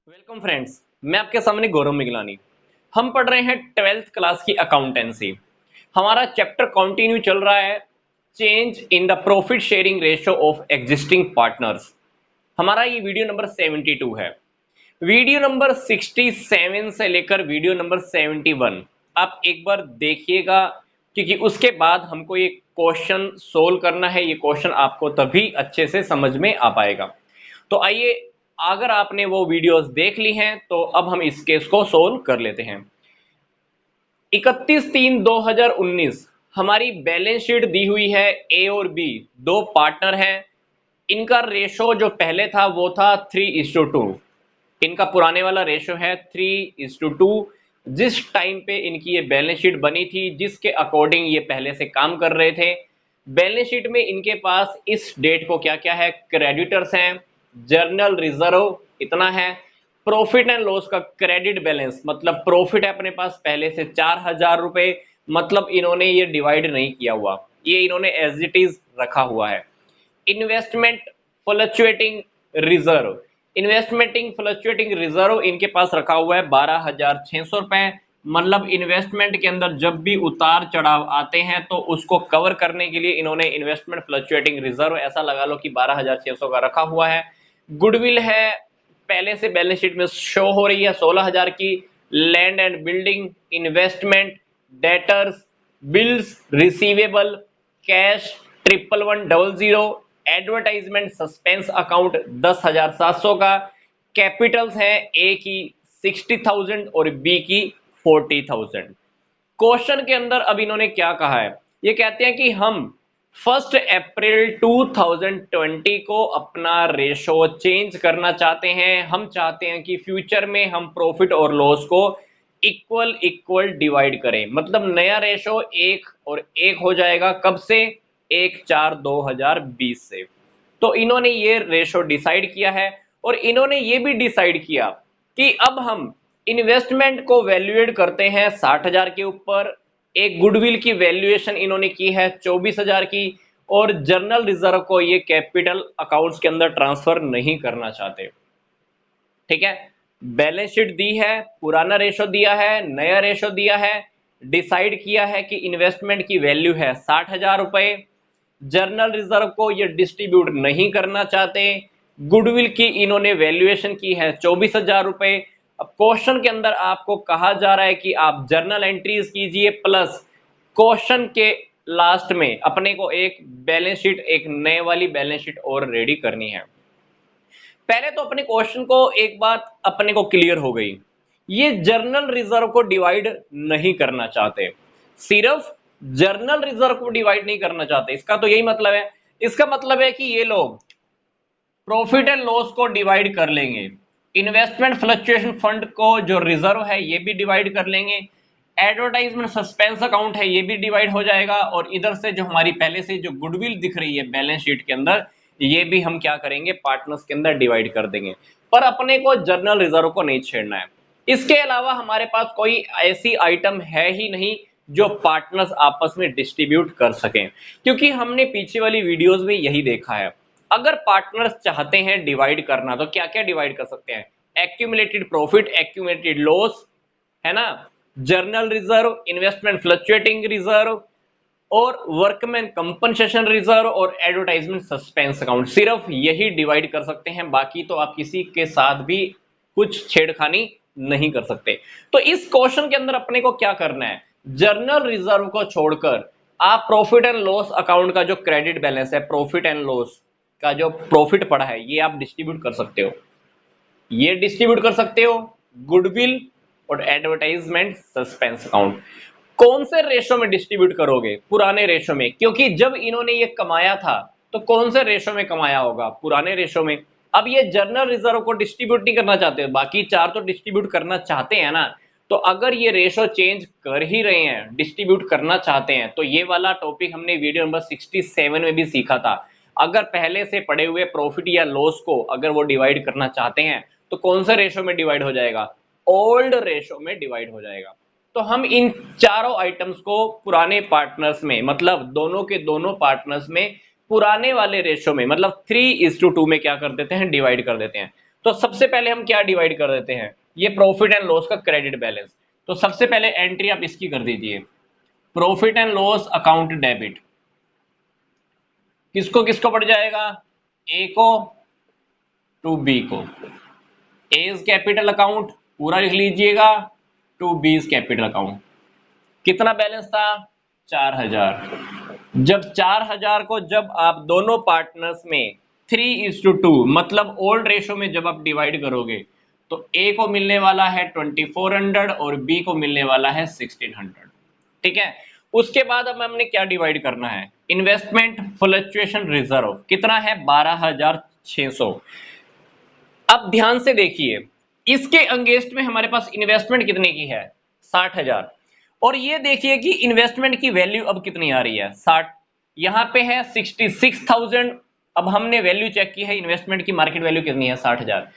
Welcome friends, मैं आपके सामने गौरव मिगलानी। हम पढ़ रहे हैं 12th क्लास की अकाउंटेंसी। हमारा चैप्टर कंटिन्यू चल रहा है, change in the profit sharing ratio of existing partners. हमारा ये वीडियो नंबर 72 है। वीडियो नंबर 67 से लेकर वीडियो नंबर 71 आप एक बार देखिएगा, क्योंकि उसके बाद हमको ये क्वेश्चन सोल्व करना है। ये क्वेश्चन आपको तभी अच्छे से समझ में आ पाएगा। तो आइए, अगर आपने वो वीडियोस देख ली हैं तो अब हम इस केस को सोल्व कर लेते हैं। 31/3/2019 हमारी बैलेंस शीट दी हुई है। ए और बी दो पार्टनर हैं। इनका रेशो जो पहले था वो था 3:2। इनका पुराने वाला रेशो है 3:2। जिस टाइम पे इनकी ये बैलेंस शीट बनी थी, जिसके अकॉर्डिंग ये पहले से काम कर रहे थे, बैलेंस शीट में इनके पास इस डेट को क्या क्या है, क्रेडिटर्स हैं, जर्नल रिजर्व इतना है, प्रॉफिट एंड लॉस का क्रेडिट बैलेंस मतलब प्रॉफिट है अपने पास पहले से 4,000 रुपए, मतलब इन्होंने ये डिवाइड नहीं किया हुआ, ये इन्होंने एज इट इज रखा हुआ है। इन्वेस्टमेंट फ्लक्चुएटिंग रिजर्व, इन्वेस्टमेंटिंग फ्लक्चुएटिंग रिजर्व इनके पास रखा हुआ है 12,600 रुपए। मतलब इन्वेस्टमेंट के अंदर जब भी उतार चढ़ाव आते हैं तो उसको कवर करने के लिए इन्होंने इन्वेस्टमेंट फ्लक्चुएटिंग रिजर्व ऐसा लगा लो कि 12,600 का रखा हुआ है। गुडविल है, पहले से बैलेंस शीट में शो हो रही है 16,000 की। Land and building, investment, debtors, bills receivable, cash 11,100, advertisement suspense account 10,700 का। कैपिटल्स है ए की 60,000 और बी की 40,000। क्वेश्चन के अंदर अब इन्होंने क्या कहा है, ये कहते हैं कि हम 1 अप्रैल 2020 को अपना रेशो चेंज करना चाहते हैं। हम चाहते हैं कि फ्यूचर में हम प्रॉफिट और लॉस को इक्वल इक्वल डिवाइड करें, मतलब नया रेशो 1 हो जाएगा। कब से? 1/4/2020 से। तो इन्होंने ये रेशो डिसाइड किया है और इन्होंने ये भी डिसाइड किया कि अब हम इन्वेस्टमेंट को वैल्यूएट करते हैं 60,000 के ऊपर। एक गुडविल की वैल्यूएशन इन्होंने की है 24,000 की, और जर्नल रिजर्व को ये कैपिटल अकाउंट्स के अंदर ट्रांसफर नहीं करना चाहते। ठीक है, बैलेंस शीट दी है, पुराना रेशो दिया है, नया रेशो दिया है, डिसाइड किया है कि इन्वेस्टमेंट की वैल्यू है 60,000 रुपए। जर्नल रिजर्व को ये डिस्ट्रीब्यूट नहीं करना चाहते। गुडविल की इन्होंने वैल्यूएशन की है 24,000 रुपए। अब क्वेश्चन के अंदर आपको कहा जा रहा है कि आप जर्नल एंट्रीज कीजिए, प्लस क्वेश्चन के लास्ट में अपने को एक बैलेंस शीट, एक नए वाली बैलेंस शीट और रेडी करनी है। पहले तो अपने क्वेश्चन को एक बात अपने को क्लियर हो गई, ये जर्नल रिजर्व को डिवाइड नहीं करना चाहते, सिर्फ जर्नल रिजर्व को डिवाइड नहीं करना चाहते। इसका तो यही मतलब है, इसका मतलब है कि ये लोग प्रॉफिट एंड लॉस को डिवाइड कर लेंगे, इन्वेस्टमेंट फ्लक्चुएशन फंड को जो रिजर्व है ये भी डिवाइड कर लेंगे, एडवर्टाइजमेंट सस्पेंस अकाउंट है ये भी डिवाइड हो जाएगा, और इधर से जो हमारी पहले से जो गुडविल दिख रही है बैलेंस शीट के अंदर, ये भी हम क्या करेंगे, पार्टनर्स के अंदर डिवाइड कर देंगे। पर अपने को जर्नल रिजर्व को नहीं छेड़ना है। इसके अलावा हमारे पास कोई ऐसी आइटम है ही नहीं जो पार्टनर्स आपस में डिस्ट्रीब्यूट कर सकें, क्योंकि हमने पीछे वाली वीडियोस में यही देखा है। अगर पार्टनर्स चाहते हैं डिवाइड करना तो क्या क्या डिवाइड कर सकते हैं, एक्यूमुलेटेड प्रॉफिट, एक्यूमुलेटेड लॉस, है ना, journal reserve, investment fluctuating reserve, और वर्कमैन कंपनसेशन रिजर्व, और एडवर्टाइजमेंट सस्पेंस अकाउंट। सिर्फ यही डिवाइड कर सकते हैं, बाकी तो आप किसी के साथ भी कुछ छेड़खानी नहीं कर सकते। तो इस क्वेश्चन के अंदर अपने को क्या करना है, जर्नल रिजर्व को छोड़कर आप प्रॉफिट एंड लॉस अकाउंट का जो क्रेडिट बैलेंस है, प्रॉफिट एंड लॉस का जो प्रॉफिट पड़ा है, ये आप डिस्ट्रीब्यूट कर सकते हो, ये डिस्ट्रीब्यूट कर सकते हो। गुडविल और एडवर्टाइजमेंट सस्पेंस अकाउंट कौन से रेशो में डिस्ट्रीब्यूट करोगे, पुराने रेशो में, क्योंकि जब इन्होंने ये कमाया था तो कौन से रेशो में कमाया होगा, पुराने रेशो में। अब ये जर्नल रिजर्व को डिस्ट्रीब्यूट नहीं करना चाहते, बाकी चार तो डिस्ट्रीब्यूट करना चाहते हैं ना। तो अगर ये रेशो चेंज कर ही रहे हैं, डिस्ट्रीब्यूट करना चाहते हैं, तो ये वाला टॉपिक हमने वीडियो नंबर 67 में भी सीखा था। अगर पहले से पड़े हुए प्रॉफिट या लॉस को अगर वो डिवाइड करना चाहते हैं तो कौन से रेशो में डिवाइड हो जाएगा, ओल्ड रेशो में डिवाइड हो जाएगा। तो हम इन चारों आइटम्स को पुराने पार्टनर्स में, मतलब दोनों के दोनों पार्टनर्स में पुराने वाले रेशो में, मतलब 3:2 में क्या कर देते हैं, डिवाइड कर देते हैं। तो सबसे पहले हम क्या डिवाइड कर देते हैं, ये प्रॉफिट एंड लॉस का क्रेडिट बैलेंस। तो सबसे पहले एंट्री आप इसकी कर दीजिए, profit and loss account debit. किसको किसको पड़ जाएगा, ए को टू बी को। एज कैपिटल अकाउंट पूरा लिख लीजिएगा, टू बीज कैपिटल अकाउंट। कितना बैलेंस था, 4000। जब 4000 को जब आप दोनों पार्टनर्स में 3:2 मतलब ओल्ड रेशो में जब आप डिवाइड करोगे तो ए को मिलने वाला है 2400 और बी को मिलने वाला है 1600। ठीक है, उसके बाद अब हमने क्या डिवाइड करना है, इन्वेस्टमेंट फ्लक्चुएशन रिजर्व कितना है, 12600। अब ध्यान से देखिए, इसके अंगेंस्ट में हमारे पास इन्वेस्टमेंट कितने की है, 60000। और ये देखिए कि इन्वेस्टमेंट की वैल्यू अब कितनी आ रही है, 60। यहां पे है 66,000। अब हमने वैल्यू चेक की है, इन्वेस्टमेंट की मार्केट वैल्यू कितनी है, 60,000।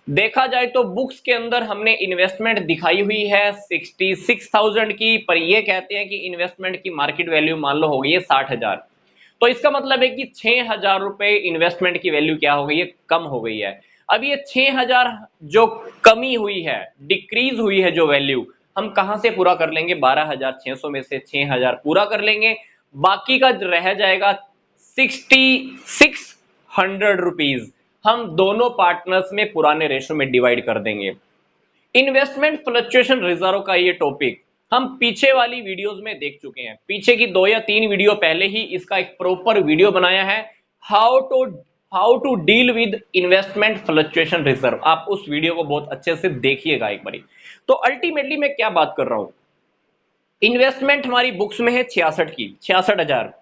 देखा जाए तो बुक्स के अंदर हमने इन्वेस्टमेंट दिखाई हुई है 66,000 की, पर ये कहते हैं कि इन्वेस्टमेंट की मार्केट वैल्यू मान लो हो गई है 60,000। तो इसका मतलब है कि 6,000 रुपए इन्वेस्टमेंट की वैल्यू क्या हो गई है, कम हो गई है। अब ये 6,000 जो कमी हुई है, डिक्रीज हुई है जो वैल्यू, हम कहां से पूरा कर लेंगे, 12,600 में से 6,000 पूरा कर लेंगे, बाकी का रह जाएगा 6600 रुपीज। हम दोनों पार्टनर्स में पुराने रेशो में डिवाइड कर देंगे। इन्वेस्टमेंट फ्लक्चुएशन रिजर्व का ये टॉपिक हम पीछे वाली वीडियोस में देख चुके हैं, पीछे की 2 या 3 वीडियो पहले ही इसका एक प्रॉपर वीडियो बनाया है, how to deal with investment fluctuation reserve. आप उस वीडियो को बहुत अच्छे से देखिएगा एक बारी। तो अल्टीमेटली मैं क्या बात कर रहा हूं, इन्वेस्टमेंट हमारी बुक्स में है 66 की, 66,000।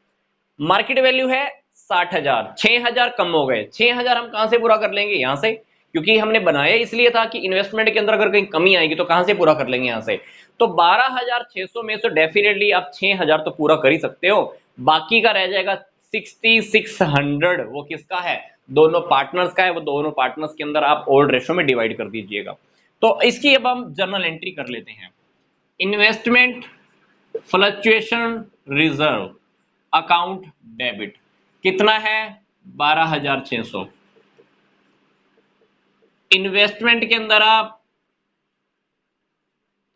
मार्केट वैल्यू है 60,000, 6,000 कम हो गए। 6,000 हम कहां से पूरा कर लेंगे, यहां से, क्योंकि हमने बनाया इसलिए था कि इन्वेस्टमेंट के अंदर अगर कहीं कमी आएगी तो कहां से पूरा कर लेंगे, यहां से। तो 12,600 में से डेफिनेटली आप 6,000 तो पूरा कर ही सकते हो, बाकी का रह जाएगा 6600। वो किसका है, दोनों पार्टनर्स का है। वो दोनों पार्टनर्स के अंदर आप ओल्ड रेशो में डिवाइड कर दीजिएगा। तो इसकी अब हम जर्नल एंट्री कर लेते हैं, investment fluctuation reserve account debit कितना है, 12,600। इन्वेस्टमेंट के अंदर आप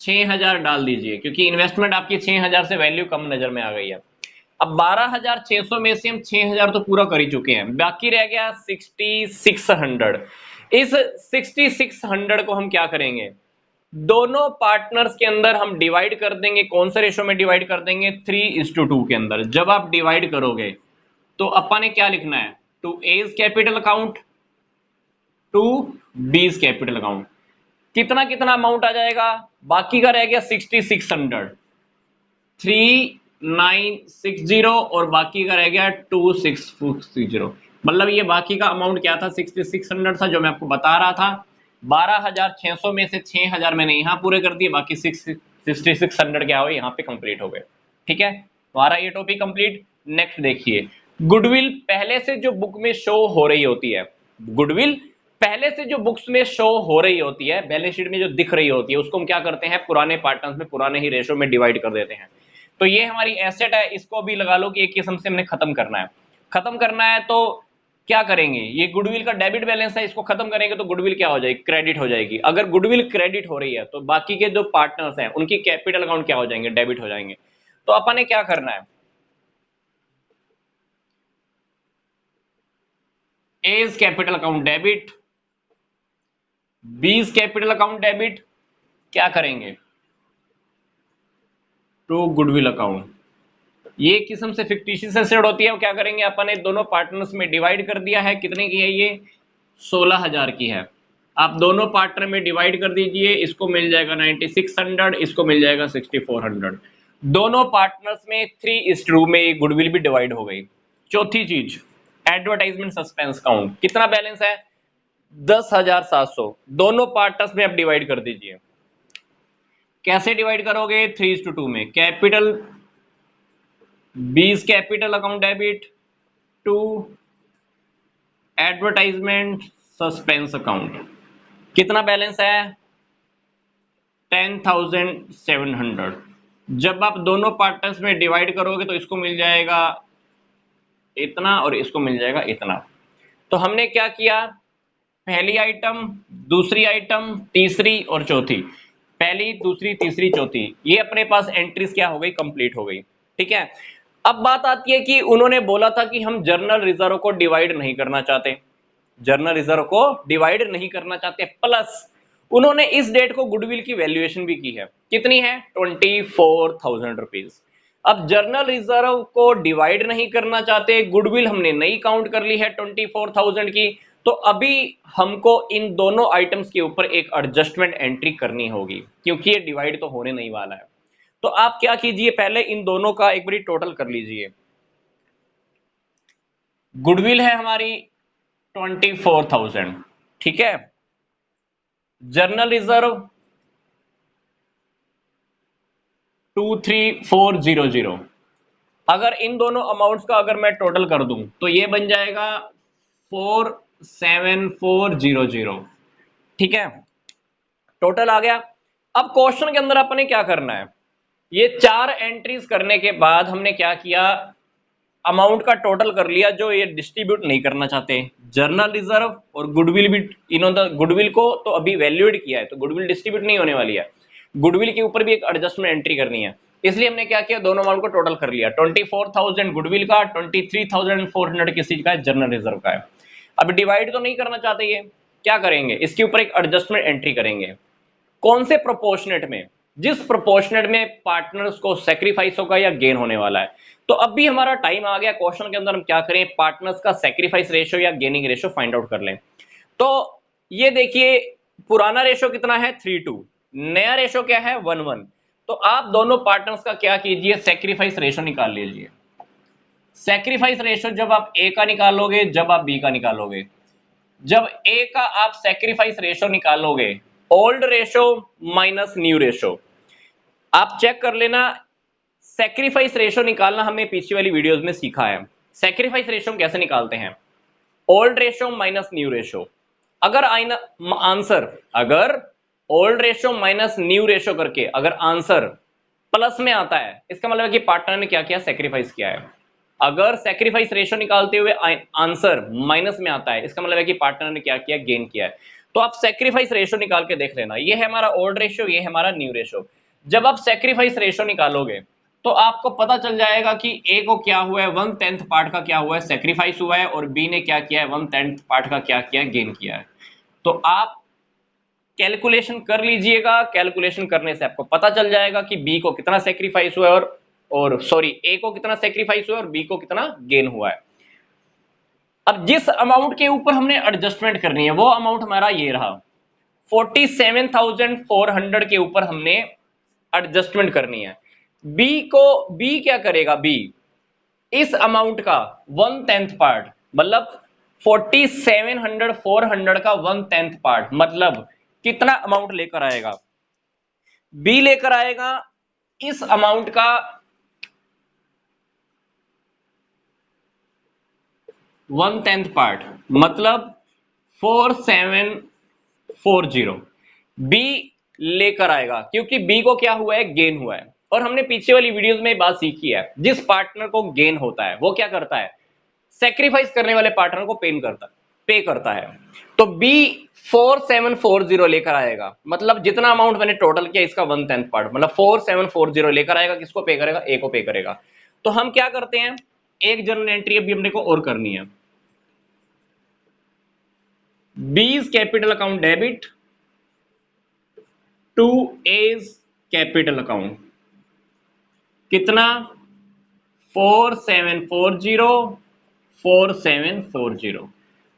6,000 डाल दीजिए, क्योंकि इन्वेस्टमेंट आपकी 6,000 से वैल्यू कम नजर में आ गई है। अब 12,600 में से हम 6,000 तो पूरा कर ही चुके हैं, बाकी रह गया 6600। इस 6600 को हम क्या करेंगे, दोनों पार्टनर्स के अंदर हम डिवाइड कर देंगे। कौन सा रेशो में डिवाइड कर देंगे, 3:2 के अंदर। जब आप डिवाइड करोगे तो अपन ने क्या लिखना है, to A's capital account to B's capital account. कितना कितना अमाउंट आ जाएगा, बाकी का रह गया 6600, 3960 और बाकी का रह गया 2660। मतलब ये बाकी का अमाउंट क्या था, 6600 था, जो मैं आपको बता रहा था। 12,600 में से 6,000 मैंने यहां पूरे कर दिए, बाकी 6600 क्या हो यहां पे कंप्लीट हो गए। ठीक है, हमारा ये टॉपिक कंप्लीट। नेक्स्ट देखिए, गुडविल पहले से जो बुक में शो हो रही होती है, गुडविल पहले से जो बुक्स में शो हो रही होती है, बैलेंस शीट में जो दिख रही होती है, उसको हम क्या करते हैं, पुराने पार्टनर्स में पुराने ही रेशो में डिवाइड कर देते हैं। तो ये हमारी एसेट है, इसको भी लगा लो कि एक किस्म से हमने खत्म करना है। खत्म करना है तो क्या करेंगे, ये गुडविल का डेबिट बैलेंस है, इसको खत्म करेंगे तो गुडविल क्या हो जाएगी, क्रेडिट हो जाएगी। अगर गुडविल क्रेडिट हो रही है तो बाकी के जो पार्टनर्स हैं उनकी कैपिटल अकाउंट क्या हो जाएंगे, डेबिट हो जाएंगे। तो अपन ने क्या करना है, A's capital account debit, B's capital account debit, क्या करेंगे, टू गुडविल अकाउंट। ये किस्म से फिक्टिशियस एसेट होती है, वो क्या करेंगे, अपन ने दोनों पार्टनर्स में डिवाइड कर दिया है। कितने की है ये, 16,000 की है। आप दोनों पार्टनर में डिवाइड कर दीजिए, इसको मिल जाएगा 9600, इसको मिल जाएगा 6400। दोनों पार्टनर्स में 3:2 में गुडविल भी डिवाइड हो गई। चौथी चीज, एडवर्टाइजमेंट सस्पेंस काउंट, कितना बैलेंस है, 10,700। दोनों पार्टनर्स में आप डिवाइड कर दीजिए। कैसे डिवाइड करोगे, 3:2 में, capital B's capital account debit to advertisement suspense account. कितना बैलेंस है, 10,700। जब आप दोनों पार्टनर्स में डिवाइड करोगे तो इसको मिल जाएगा इतना और इसको मिल जाएगा इतना। तो हमने क्या किया, पहली आइटम, दूसरी आइटम, तीसरी और चौथी। पहली, दूसरी, तीसरी, चौथी, ये अपने पास एंट्रीज क्या हो गई, कंप्लीट हो गई। ठीक है। अब बात आती है कि उन्होंने बोला था कि हम जर्नल रिजर्व को डिवाइड नहीं करना चाहते, जर्नल रिजर्व को डिवाइड नहीं करना चाहते, प्लस उन्होंने इस डेट को गुडविल की वैल्यूएशन भी की है। कितनी है? 24,000 रुपीज। अब जर्नल रिजर्व को डिवाइड नहीं करना चाहते, गुडविल हमने नई काउंट कर ली है 24,000 की, तो अभी हमको इन दोनों आइटम्स के ऊपर एक एडजस्टमेंट एंट्री करनी होगी, क्योंकि ये डिवाइड तो होने नहीं वाला है। तो आप क्या कीजिए, पहले इन दोनों का एक बारी टोटल कर लीजिए। गुडविल है हमारी 24,000, ठीक है। Journal reserve 23400। अगर इन दोनों अमाउंट्स का अगर मैं टोटल कर दूं तो ये बन जाएगा 47400। ठीक है, टोटल आ गया। अब क्वेश्चन के अंदर अपने क्या करना है, ये चार एंट्रीज करने के बाद हमने क्या किया, अमाउंट का टोटल कर लिया जो ये डिस्ट्रीब्यूट नहीं करना चाहते, जर्नल रिजर्व और गुडविल भी। इन्होंने गुडविल को तो अभी वैल्यूएड किया है, तो गुडविल डिस्ट्रीब्यूट नहीं होने वाली है, गुडविल के ऊपर भी एक एडजस्टमेंट एंट्री करनी है। इसलिए हमने क्या किया, दोनों अमाउंट को टोटल कर लिया, 24,000 गुडविल का, 23,400 किसी का है, जर्नल रिजर्व का है। अब डिवाइड तो नहीं करना चाहते, ये क्या करेंगे, इसके ऊपर एक एडजस्टमेंट एंट्री करेंगे। कौन से प्रोपोर्शनेट में? जिस प्रोपोर्शनेट में पार्टनर्स को सेक्रीफाइस होगा या गेन होने वाला है। तो अब भी हमारा टाइम आ गया, क्वेश्चन के अंदर हम क्या करें, पार्टनर्स का सेक्रीफाइस रेशियो या गेनिंग रेशियो फाइंड आउट कर लें। तो ये देखिए, पुराना रेशियो कितना है, 3:2, नया रेशियो क्या है, 1:1। तो आप दोनों पार्टनर्स का क्या कीजिए, सेक्रीफाइस रेशियो निकाल लीजिए। सेक्रीफाइस रेशियो जब आप ए का निकालोगे, जब आप बी का निकालोगे, जब ए का आप सेक्रीफाइस रेशियो निकालोगे, old ratio minus new ratio, आप चेक कर लेना। सेक्रीफाइस रेशियो निकालना हमने पीछे वाली वीडियोस में सीखा है। सेक्रीफाइस रेशियो कैसे निकालते हैं, old ratio minus new ratio. अगर आंसर, अगर old ratio minus new ratio करके अगर आंसर प्लस में आता है, इसका मतलब है कि पार्टनर ने क्या किया, सेक्रीफाइस किया है। अगर सेक्रीफाइस रेशियो निकालते हुए आंसर माइनस में आता है, इसका मतलब है कि पार्टनर ने क्या किया, गेन किया है। तो आप सेक्रीफाइस रेशियो निकाल के देख लेना, ये है हमारा ओल्ड रेशियो, ये है हमारा न्यू रेशियो। जब आप सेक्रीफाइस रेशियो निकालोगे तो आपको पता चल जाएगा कि ए को क्या हुआ है, 1/10 पार्ट का क्या हुआ है, सेक्रीफाइस हुआ है, और बी ने क्या किया है, 1/10 पार्ट का क्या किया है, गेन किया है। तो आप कैलकुलेशन कर लीजिएगा, कैलकुलेशन करने से आपको पता चल जाएगा कि बी को कितना सेक्रीफाइस हुआ है, और सॉरी, ए को कितना सेक्रीफाइस हुआ है और बी को कितना गेन हुआ है। अब जिस अमाउंट के ऊपर हमने एडजस्टमेंट करनी है वो अमाउंट हमारा ये रहा, 47,400 के ऊपर हमने एडजस्टमेंट करनी है। बी को, बी क्या करेगा, बी इस अमाउंट का 1/10 पार्ट, मतलब 47,400 का 1/10 पार्ट, मतलब कितना अमाउंट लेकर आएगा, बी लेकर आएगा इस अमाउंट का 1/10 पार्ट, मतलब 4740 बी लेकर आएगा, क्योंकि बी को क्या हुआ है, गेन हुआ है। और हमने पीछे वाली वीडियोस में बात सीखी है, जिस पार्टनर को गेन होता है वो क्या करता है, सेक्रीफाइस करने वाले पार्टनर को पे करता है। तो बी 4740 लेकर आएगा, मतलब जितना अमाउंट मैंने टोटल किया इसका 1/10 पार्ट, मतलब 4740 लेकर आएगा, किसको पे करेगा, ए को पे करेगा। तो हम क्या करते हैं, एक जर्नल एंट्री अभी अपने को और करनी है, B's capital account debit to A's capital account, कितना, 4740।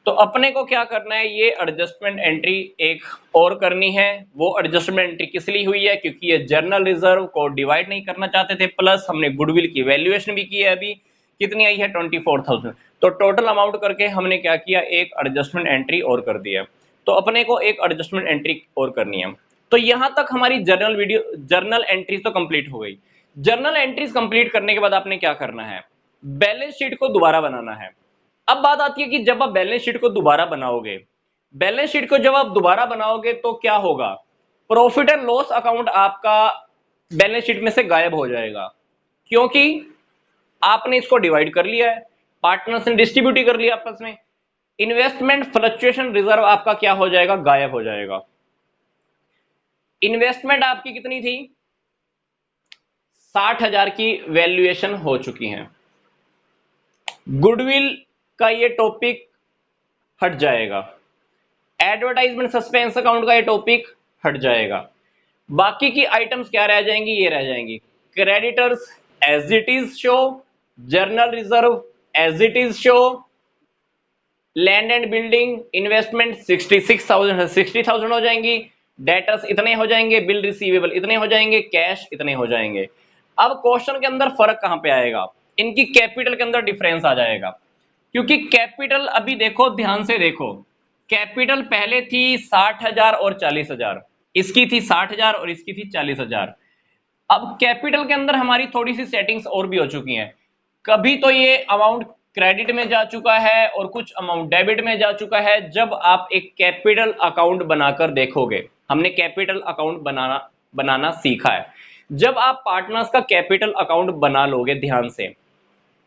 तो अपने को क्या करना है, ये एडजस्टमेंट एंट्री एक और करनी है। वो एडजस्टमेंट एंट्री किस लिए हुई है, क्योंकि ये जर्नल रिजर्व को डिवाइड नहीं करना चाहते थे, प्लस हमने गुडविल की वैल्यूएशन भी की है, अभी कितनी आई है, 24,000। तो टोटल अमाउंट करके हमने क्या किया, एक एडजस्टमेंट एंट्री और कर दी है। तो अपने को एक एडजस्टमेंट एंट्री और करनी है। तो यहां तक हमारी जर्नल एंट्रीज तो कंप्लीट हो गई। जर्नल एंट्रीज कंप्लीट करने के बाद आपने क्या करना है, बैलेंस शीट को दोबारा बनाना है। अब बात आती है कि जब आप बैलेंस शीट को दोबारा बनाओगे, बैलेंस शीट को जब आप दोबारा बनाओगे तो क्या होगा, प्रॉफिट एंड लॉस अकाउंट आपका बैलेंस शीट में से गायब हो जाएगा, क्योंकि आपने इसको डिवाइड कर लिया है, पार्टनर्स ने डिस्ट्रीब्यूट ही कर लिया आपस में। इन्वेस्टमेंट फ्लक्चुएशन रिजर्व आपका क्या हो जाएगा, गायब हो जाएगा। इन्वेस्टमेंट आपकी कितनी थी, 60,000 की वैल्यूएशन हो चुकी है। गुडविल का ये टॉपिक हट जाएगा, एडवर्टाइजमेंट सस्पेंस अकाउंट का ये टॉपिक हट जाएगा। बाकी की आइटम्स क्या रह जाएंगी, ये रह जाएंगी creditors as it is show, journal reserve as it is show, land and building investment 66,000 60,000 हो जाएंगी, डेटर्स इतने हो जाएंगे, बिल रिसीवेबल इतने हो जाएंगे, कैश इतने हो जाएंगे। अब क्वेश्चन के अंदर फर्क कहां पे आएगा, इनकी कैपिटल के अंदर डिफरेंस आ जाएगा, क्योंकि कैपिटल अभी देखो ध्यान से देखो, कैपिटल पहले थी 60,000 और 40,000, इसकी थी 60,000 और इसकी थी 40,000। अब कैपिटल के अंदर हमारी थोड़ी सी सेटिंग्स और भी हो चुकी हैं, कभी तो ये अमाउंट क्रेडिट में जा चुका है और कुछ अमाउंट डेबिट में जा चुका है। जब आप एक कैपिटल अकाउंट बनाकर देखोगे, हमने कैपिटल अकाउंट बनाना सीखा है, जब आप पार्टनर्स का कैपिटल अकाउंट बना लोगे ध्यान से,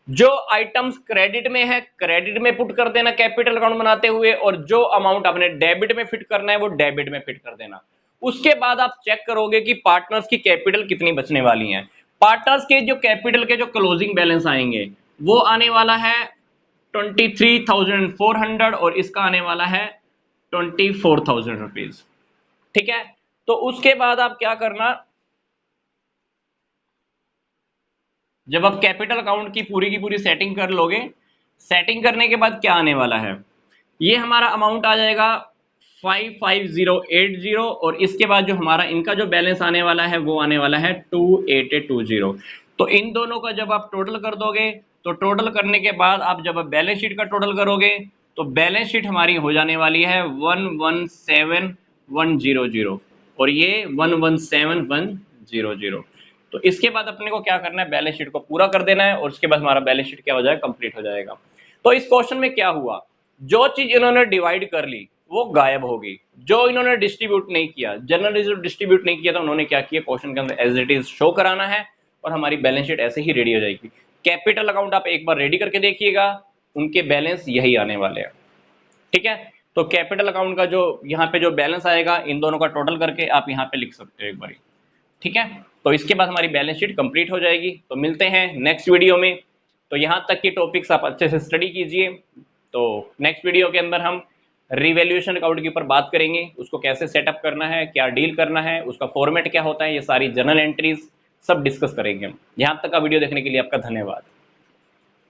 जो आइटम्स क्रेडिट में है क्रेडिट में पुट कर देना कैपिटल अकाउंट बनाते हुए, और जो अमाउंट आपने डेबिट में फिट करना है वो डेबिट में फिट कर देना। उसके बाद आप चेक करोगे कि पार्टनर्स की कैपिटल कितनी बचने वाली है। पार्टनर्स के जो कैपिटल के जो क्लोजिंग बैलेंस आएंगे वो आने वाला है 23,400 और इसका आने वाला है 24,000 रुपीज। ठीक है, तो उसके बाद आप क्या करना, जब आप कैपिटल अकाउंट की पूरी सेटिंग कर लोगे, सेटिंग करने के बाद क्या आने वाला है, ये हमारा अमाउंट आ जाएगा 55080 और इसके बाद जो हमारा इनका जो बैलेंस आने वाला है वो आने वाला है 2820। तो इन दोनों का जब आप टोटल कर दोगे, तो टोटल करने के बाद आप जब बैलेंस शीट का टोटल करोगे तो बैलेंस शीट हमारी हो जाने वाली है 117100 और ये 117100। तो इसके बाद अपने को क्या करना है, बैलेंस शीट को पूरा कर देना है और उसके बाद हमारा बैलेंस शीट क्या हो जाएगा, कंप्लीट हो जाएगा। तो इस क्वेश्चन में क्या हुआ, जो चीज इन्होंने डिवाइड कर ली वो गायब होगी, जो इन्होंने डिस्ट्रीब्यूट नहीं किया, जनरल रिजर्व डिस्ट्रीब्यूट नहीं किया, तो उन्होंने क्या किया, क्वेश्चन के अंदर एज इट इज शो कराना है और हमारी बैलेंस शीट ऐसे ही रेडी हो जाएगी। कैपिटल अकाउंट आप एक बार रेडी करके देखिएगा, उनके बैलेंस यही आने वाले हैं। ठीक है, तो कैपिटल अकाउंट का जो यहाँ पे जो बैलेंस आएगा इन दोनों का टोटल करके आप यहाँ पे लिख सकते हो एक बार। ठीक है, तो इसके बाद हमारी बैलेंस शीट कंप्लीट हो जाएगी। तो मिलते हैं नेक्स्ट वीडियो में। तो यहाँ तक की टॉपिक्स आप अच्छे से स्टडी कीजिए। तो नेक्स्ट वीडियो के अंदर हम रिवैल्यूएशन अकाउंट के ऊपर बात करेंगे, उसको कैसे सेटअप करना है, क्या डील करना है, उसका फॉर्मेट क्या होता है, ये सारी जर्नल एंट्रीज सब डिस्कस करेंगे हम। यहाँ तक का वीडियो देखने के लिए आपका धन्यवाद।